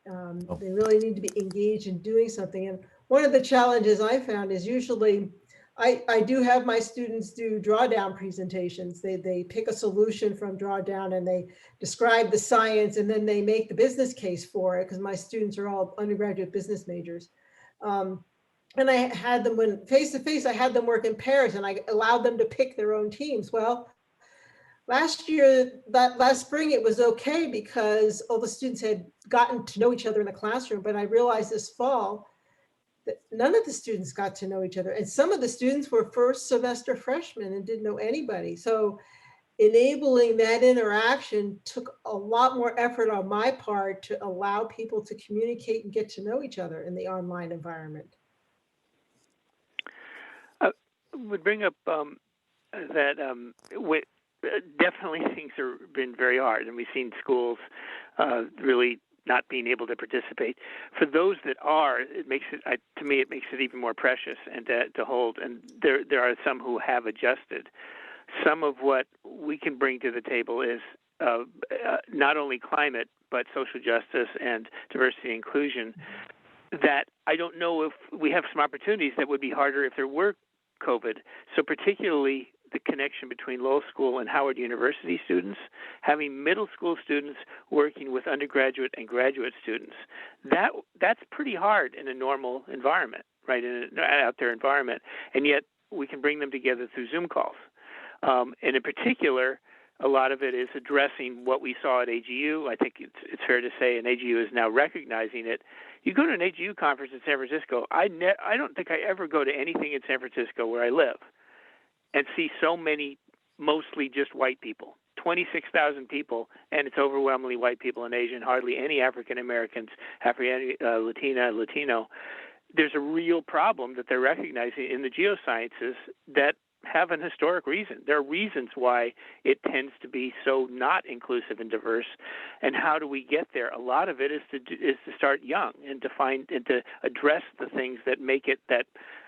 S9: really need to be engaged in doing something. And one of the challenges I found is usually I do have my students do drawdown presentations. They pick a solution from drawdown and they describe the science, and then they make the business case for it, because my students are all undergraduate business majors. And I had them, when face-to-face, I had them work in pairs, and I allowed them to pick their own teams. Well, last spring, it was okay because all the students had gotten to know each other in the classroom. But I realized this fall that none of the students got to know each other. And some of the students were first semester freshmen and didn't know anybody. So enabling that interaction took a lot more effort on my part to allow people to communicate and get to know each other in the online environment.
S7: Would bring up that definitely things have been very hard, and we've seen schools really not being able to participate. For those that are, it makes it, to me, it makes it even more precious and to hold. And there are some who have adjusted. Some of what we can bring to the table is not only climate, but social justice and diversity and inclusion. That I don't know if we have some opportunities that would be harder if there were COVID. So particularly the connection between Lowell School and Howard University students, having middle school students working with undergraduate and graduate students, that's pretty hard in a normal environment, right, in an out there environment. And yet we can bring them together through Zoom calls. And in particular, a lot of it is addressing what we saw at AGU. I think it's fair to say, and AGU is now recognizing it. You go to an AGU conference in San Francisco, I don't think I ever go to anything in San Francisco where I live and see so many mostly just white people, 26,000 people, and it's overwhelmingly white people and Asian, hardly any African Americans, Latino. There's a real problem that they're recognizing in the geosciences that have an historic reason. There are reasons why it tends to be so not inclusive and diverse. And how do we get there? A lot of it is to start young and to find and to address the things that make it that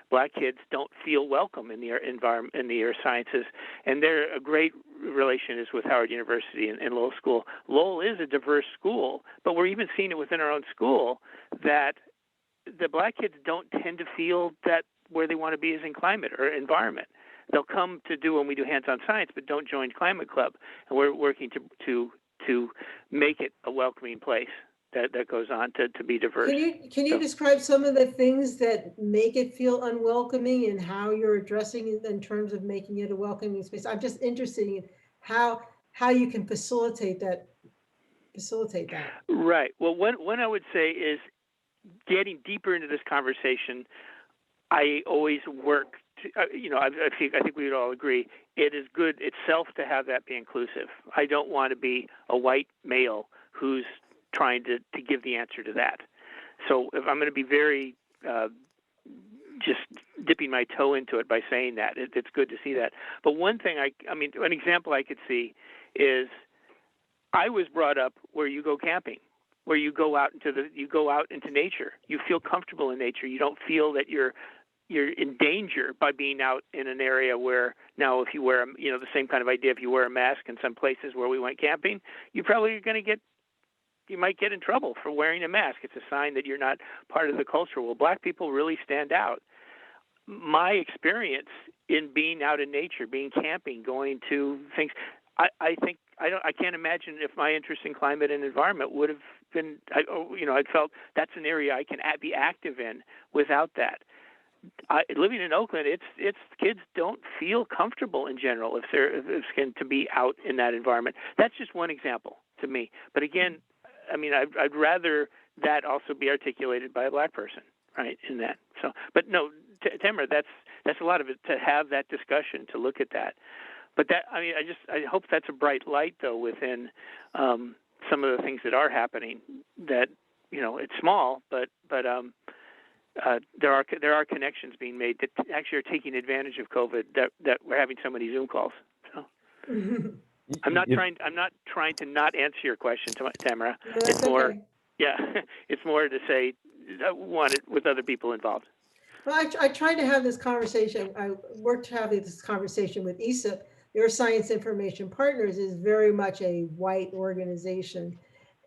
S7: Black kids don't feel welcome in the environment, in the earth sciences. And they're a great relation is with Howard University and Lowell School. Lowell is a diverse school, but we're even seeing it within our own school that the Black kids don't tend to feel that where they want to be is in climate or environment. They'll come to do when we do hands-on science, but don't join Climate Club. And we're working to make it a welcoming place that goes on to be diverse.
S9: Can you describe some of the things that make it feel unwelcoming and how you're addressing it in terms of making it a welcoming space? I'm just interested in how you can facilitate that facilitate that.
S7: Right. Well, one I would say is getting deeper into this conversation. I always work to, I think we would all agree it is good itself to have that be inclusive. I don't want to be a white male who's trying to give the answer to that. So if I'm going to be very just dipping my toe into it by saying that, it's good to see that. But one thing an example I could see is I was brought up where you go camping, where you go out into nature. You feel comfortable in nature. You don't feel that you're in danger by being out in an area where now if you wear, the same kind of idea, if you wear a mask in some places where we went camping, you might get in trouble for wearing a mask. It's a sign that you're not part of the culture. Well, Black people really stand out. My experience in being out in nature, being camping, going to things, I can't imagine if my interest in climate and environment would have been, I felt that's an area I can be active in without that. Living in Oakland, it's kids don't feel comfortable in general if to be out in that environment. That's just one example to me. But again, I'd rather that also be articulated by a Black person, right? In that. So, but no, Tamara, that's a lot of it, to have that discussion, to look at that. But that, I hope that's a bright light though within some of the things that are happening. That it's small, but there are connections being made that actually are taking advantage of COVID. That we're having so many Zoom calls. So. I'm not trying to not answer your question, Tamara.
S9: No,
S7: it's more,
S9: okay.
S7: Yeah, it's more to say I want it with other people involved.
S9: Well, I tried to have this conversation. I worked to have this conversation with ESIP. Your Science Information Partners is very much a white organization.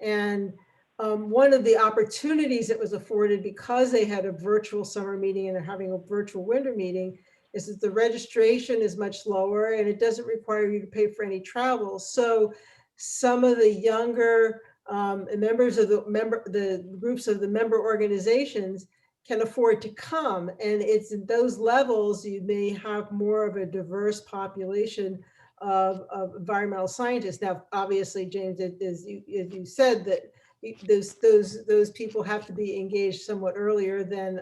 S9: And one of the opportunities that was afforded because they had a virtual summer meeting and they're having a virtual winter meeting is that the registration is much lower and it doesn't require you to pay for any travel. So some of the younger members of the groups of the member organizations can afford to come. And it's in those levels, you may have more of a diverse population of environmental scientists. Now, obviously, James, as you said, that those people have to be engaged somewhat earlier than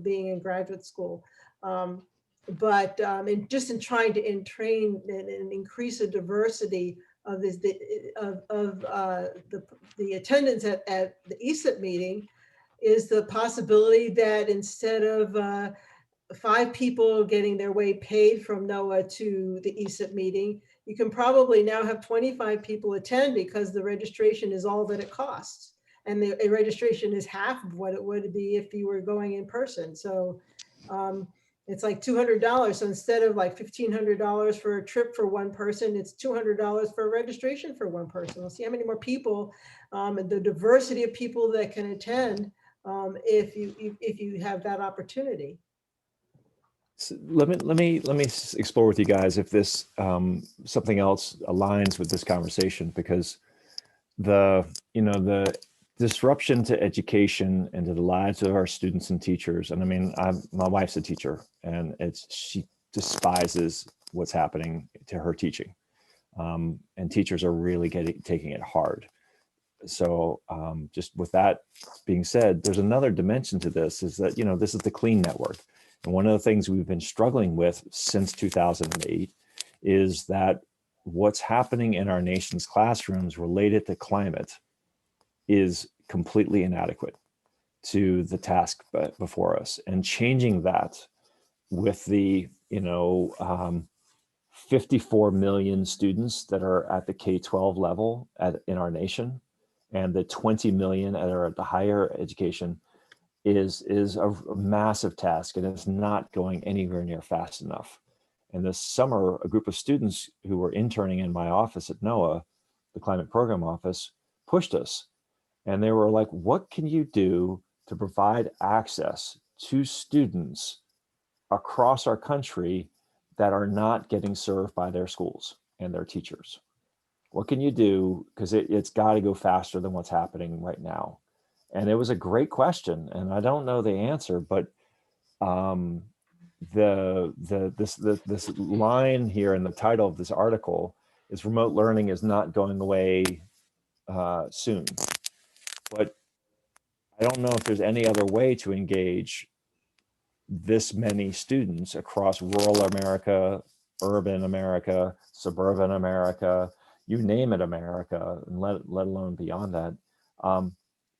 S9: being in graduate school. But just in trying to entrain and increase the diversity of the attendance at the ESIP meeting is the possibility that instead of 5 people getting their way paid from NOAA to the ESIP meeting, you can probably now have 25 people attend because the registration is all that it costs. And the registration is half of what it would be if you were going in person. So it's like $200. So instead of like $1,500 for a trip for one person, it's $200 for a registration for one person. We'll see how many more people, and the diversity of people that can attend if you have that opportunity.
S2: So let me explore with you guys if this something else aligns with this conversation, because the disruption to education and to the lives of our students and teachers. And my wife's a teacher, and she despises what's happening to her teaching, and teachers are really taking it hard. So just with that being said, there's another dimension to this, is that this is the Clean Network, and one of the things we've been struggling with since 2008 is that what's happening in our nation's classrooms related to climate is completely inadequate to the task before us. And changing that with the 54 million students that are at the K-12 level in our nation, and the 20 million that are at the higher education is a massive task, and it's not going anywhere near fast enough. And this summer, a group of students who were interning in my office at NOAA, the climate program office, pushed us. And they were like, what can you do to provide access to students across our country that are not getting served by their schools and their teachers? What can you do? Because it's got to go faster than what's happening right now. And it was a great question, and I don't know the answer, but this line here in the title of this article is "Remote learning is not going away soon. But I don't know if there's any other way to engage this many students across rural America, urban America, suburban America, you name it, America, and let alone beyond that.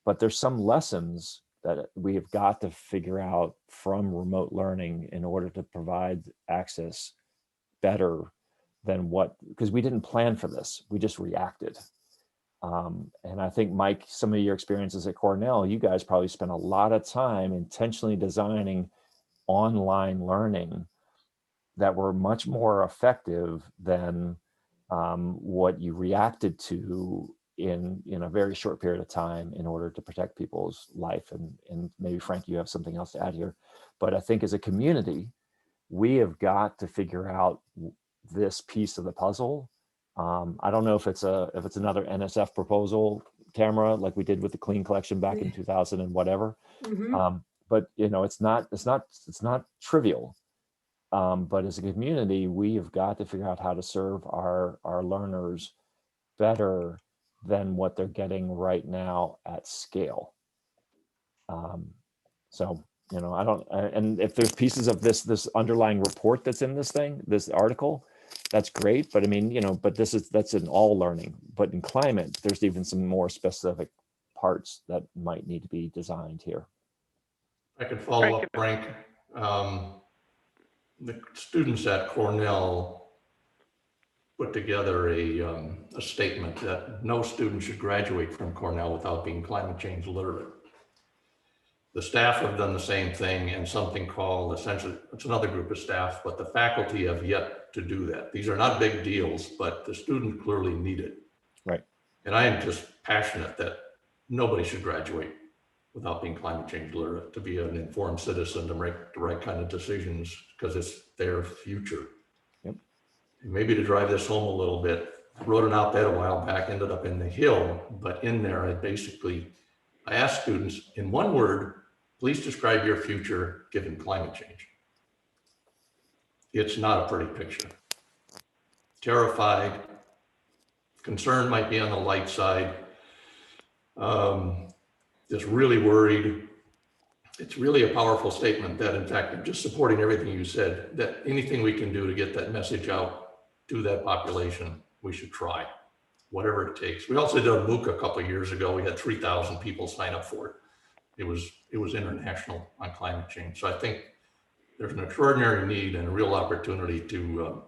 S2: But there's some lessons that we have got to figure out from remote learning in order to provide access better than what, because we didn't plan for this, we just reacted. And I think, Mike, some of your experiences at Cornell, you guys probably spent a lot of time intentionally designing online learning that were much more effective than what you reacted to in a very short period of time in order to protect people's life. And maybe, Frank, you have something else to add here. But I think as a community, we have got to figure out this piece of the puzzle. I don't know if it's another NSF proposal, Tamara, like we did with the Clean Collection back in 2000 and whatever. But it's not trivial. But as a community, we have got to figure out how to serve our learners better than what they're getting right now at scale. So I don't. And if there's pieces of this underlying report that's in this article, that's great. But I mean, but that's in all learning. But in climate, there's even some more specific parts that might need to be designed here.
S5: I can follow up, Frank. The students at Cornell put together a statement that no student should graduate from Cornell without being climate change literate. The staff have done the same thing, and something called, essentially, it's another group of staff, but the faculty have yet to do that. These are not big deals, but the student clearly need it.
S2: Right.
S5: And I am just passionate that nobody should graduate without being climate change literate, to be an informed citizen, to make the right kind of decisions, because it's their future.
S2: Yep.
S5: And maybe to drive this home a little bit, I wrote an op-ed a while back, ended up in the Hill, but in there I asked students, in one word, please describe your future given climate change. It's not a pretty picture. Terrified, concern might be on the light side, just really worried. It's really a powerful statement that, in fact, I'm just supporting everything you said, that anything we can do to get that message out to that population, we should try, whatever it takes. We also did a MOOC a couple of years ago. We had 3,000 people sign up for it. It was international on climate change. So I think there's an extraordinary need and a real opportunity to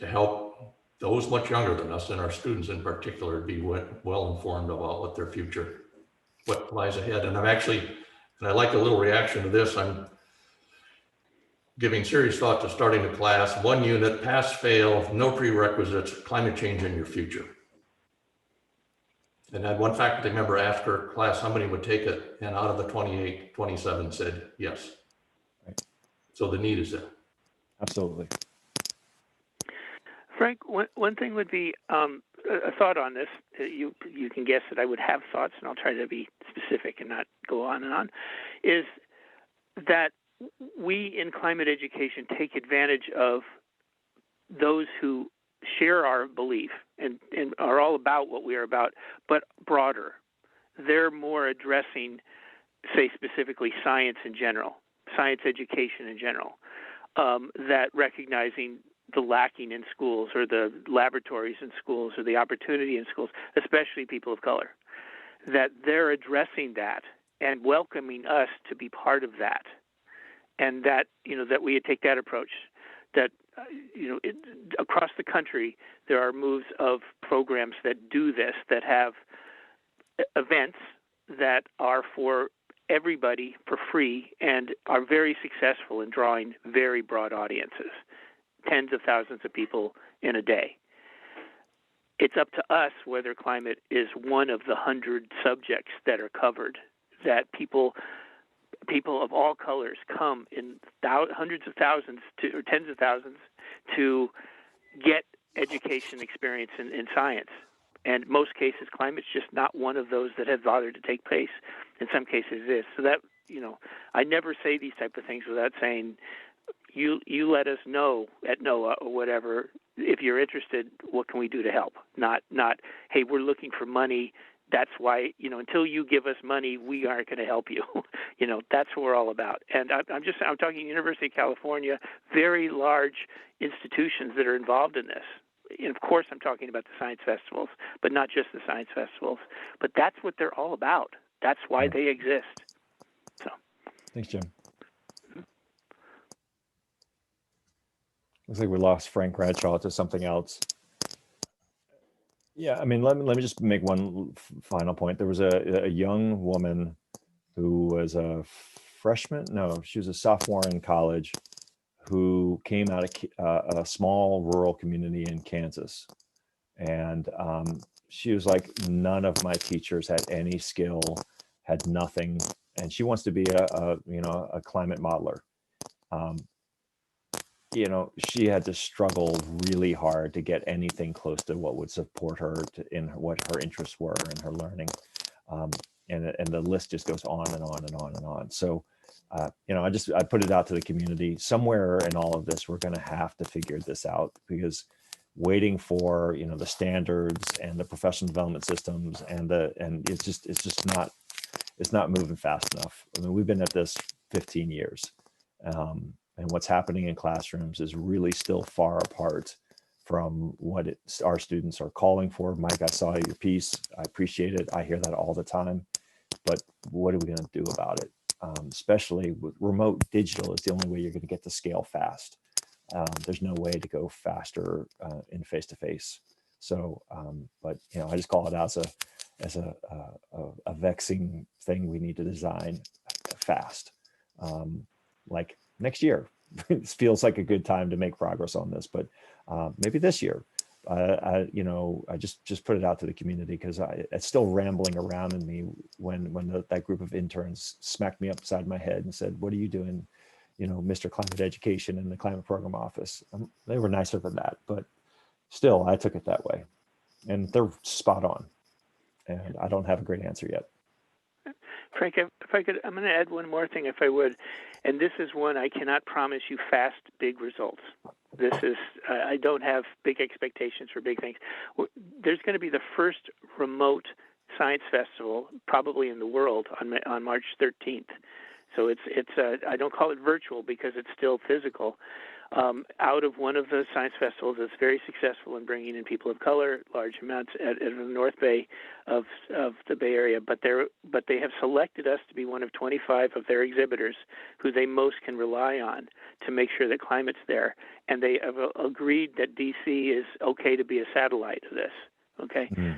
S5: help those much younger than us, and our students in particular, be well informed about what lies ahead. And I like a little reaction to this. I'm giving serious thought to starting a class, 1 unit, pass, fail, no prerequisites, climate change in your future. And I had one faculty member ask her class how many would take it, and out of the 28, 27 said yes.
S2: Right.
S5: So the need is there.
S2: Absolutely.
S7: Frank, one thing would be a thought on this. You can guess that I would have thoughts, and I'll try to be specific and not go on and on, is that we in climate education take advantage of those who share our belief and are all about what we are about, but broader. They're more addressing, say, specifically science in general, science education in general, that recognizing the lacking in schools or the laboratories in schools or the opportunity in schools, especially people of color, that they're addressing that and welcoming us to be part of that. And that, that we take that approach, that, across the country, there are moves of programs that do this, that have events that are for everybody for free and are very successful in drawing very broad audiences, tens of thousands of people in a day. It's up to us whether climate is one of the 100 subjects that are covered, that people of all colors come in hundreds of thousands or tens of thousands to get education experience in science. And in most cases, climate's just not one of those that have bothered to take place. In some cases, it is. So that, I never say these type of things without saying, you let us know at NOAA or whatever if you're interested, what can we do to help? Not, hey, we're looking for money. That's why, until you give us money, we aren't going to help you. That's what we're all about. And I'm talking University of California, very large institutions that are involved in this. And of course, I'm talking about the science festivals, but not just the science festivals. But that's what they're all about. That's why they exist. So,
S2: Thanks, Jim. Looks like we lost Frank Bradshaw to something else. Yeah, I mean, let me just make one final point. There was a young woman who was a freshman. No, she was a sophomore in college who came out of a small rural community in Kansas. And she was like, none of my teachers had any skill, had nothing. And she wants to be a climate modeler. She had to struggle really hard to get anything close to what would support her in what her interests were and her learning. And the list just goes on and on and on and on. So, I put it out to the community. Somewhere in all of this, we're going to have to figure this out, because waiting for, the standards and the professional development systems and it's not moving fast enough. I mean, we've been at this 15 years. And what's happening in classrooms is really still far apart from what our students are calling for. Mike, I saw your piece. I appreciate it. I hear that all the time. But what are we going to do about it? Especially with remote digital is the only way you're going to get to scale fast. There's no way to go faster in face-to-face. So, but I just call it out as a vexing thing we need to design fast. Like next year, it feels like a good time to make progress on this, but maybe this year. I just put it out to the community because it's still rambling around in me when that group of interns smacked me upside my head and said, "What are you doing, Mr. Climate Education in the Climate Program Office?" They were nicer than that, but still, I took it that way, and they're spot on. And I don't have a great answer yet.
S7: Frank, if I could, I'm going to add one more thing, if I would. And this is one I cannot promise you fast, big results. This is, I don't have big expectations for big things. There's going to be the first remote science festival, probably in the world, on March 13th. So it's I don't call it virtual because it's still physical. Out of one of the science festivals that's very successful in bringing in people of color, large amounts at the North Bay of the Bay Area, but they have selected us to be one of 25 of their exhibitors who they most can rely on to make sure that climate's there, and they have agreed that DC is okay to be a satellite of this. Okay. Mm-hmm.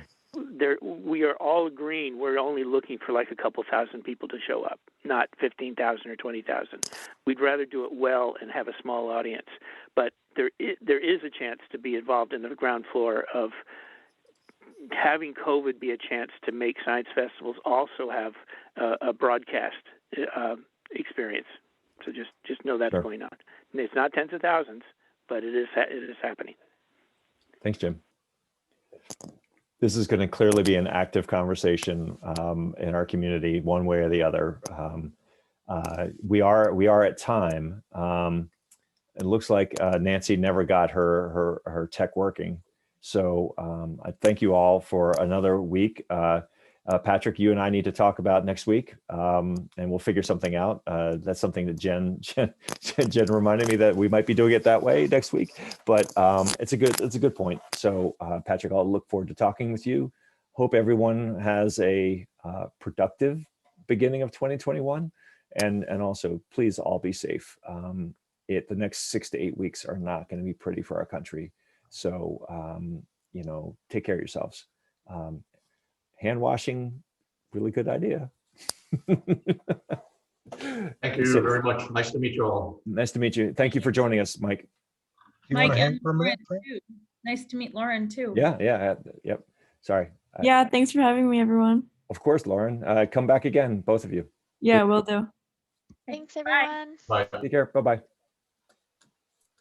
S7: We are all agreeing we're only looking for like a couple thousand people to show up, not 15,000 or 20,000. We'd rather do it well and have a small audience. But there is a chance to be involved in the ground floor of having COVID be a chance to make science festivals also have a broadcast experience. So just know that's going on. And it's not tens of thousands, but it is happening. Thanks, Jim.
S2: This is going to clearly be an active conversation in our community, one way or the other. We are at time. It looks like Nancy never got her tech working. So I thank you all for another week. Patrick, you and I need to talk about next week, and we'll figure something out. That's something that Jen reminded me that we might be doing it that way next week. But it's a good point. So Patrick, I'll look forward to talking with you. Hope everyone has a productive beginning of 2021, and also please all be safe. The next 6 to 8 weeks are not going to be pretty for our country. So take care of yourselves. Hand washing, really good idea.
S5: Thank you very much. Nice to meet you all.
S2: Nice to meet you. Thank you for joining us, Mike.
S10: Mike and Lauren too. Nice to meet Lauren too.
S2: Yeah. Yep. Sorry.
S3: Yeah, thanks for having me, everyone.
S2: Of course, Lauren. Come back again, both of you.
S3: Yeah, will do.
S4: Thanks, everyone.
S5: Bye.
S2: Take care. Bye-bye.